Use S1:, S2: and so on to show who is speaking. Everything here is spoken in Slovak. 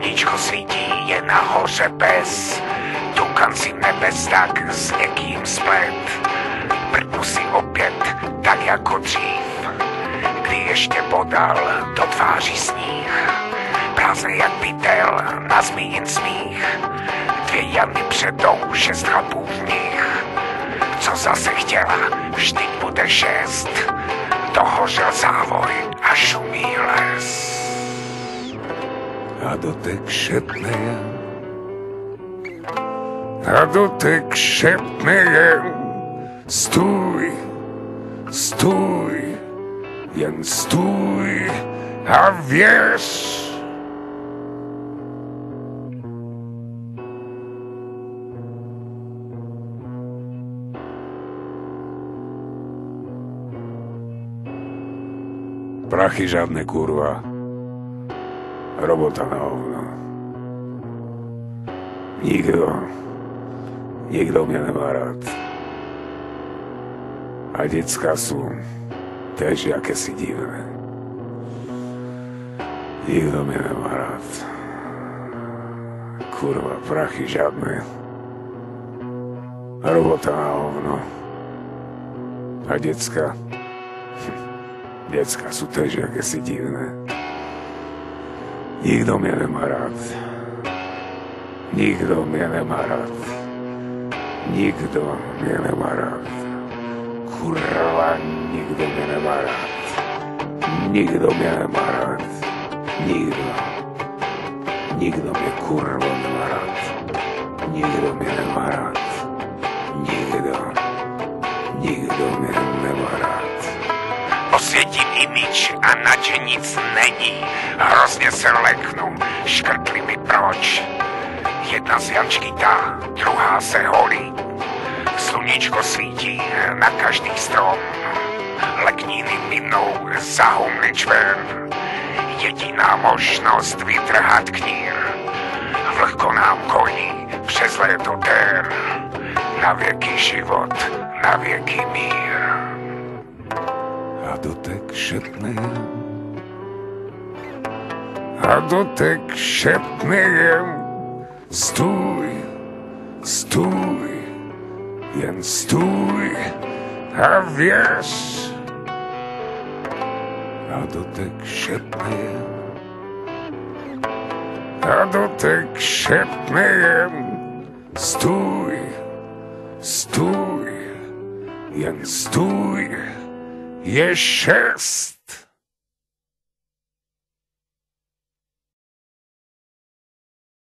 S1: Sluníčko svítí, je nahoře bez, tukan si nebes tak s někým splet. Prdnu si opět, tak jako dřív, kdy ještě bodal do tváří sníh. Prázdný jak pytel na zmíjen smích, 2 Jany předou, 6 chlapů v nich. Co zase chtěla, vždyť bude 6, dohořel závoj a šumí les.
S2: A dotek šepne jen, a dotek šepne jen, stůj, stůj, jen stůj a věř. Prachy žádné, kurva. Robota na hovno. Nikdo mě nemá rád. A děcka jsou tež jakési divné. Nikdo mě nemá rád. Kurva, prachy žádné. Robota na hovno. A děcka sú tež jakési divné. Nikdo mě nemá rád. Nikdo mě nemá rád. Nikdo mě nemá rád. Kurva, nikdo mě nemá rád. Nikdo mě nemá rád. Nikdo mě kurva nemá rád. Nikdo mě nemá rád. Nikdo mě nemá rád.
S1: Osvětím imič a nadže nic není. Hrozně se leknu, škrtli mi proč. Jedna z Jančky tá, druhá se holí. Sluníčko svítí na každý strom. Lekníny minou za humlič ven. Jediná možnost vytrhat knír. Vlhko nám koní přes léto den. Na věky život, na věky mír.
S2: A dotek šepne jen, a dotek šepne jen, stůj, stůj, jen stůj a věř. A dotek šepne jen, a dotek šepne jen, stůj, stůj, jen stůj. Je 6.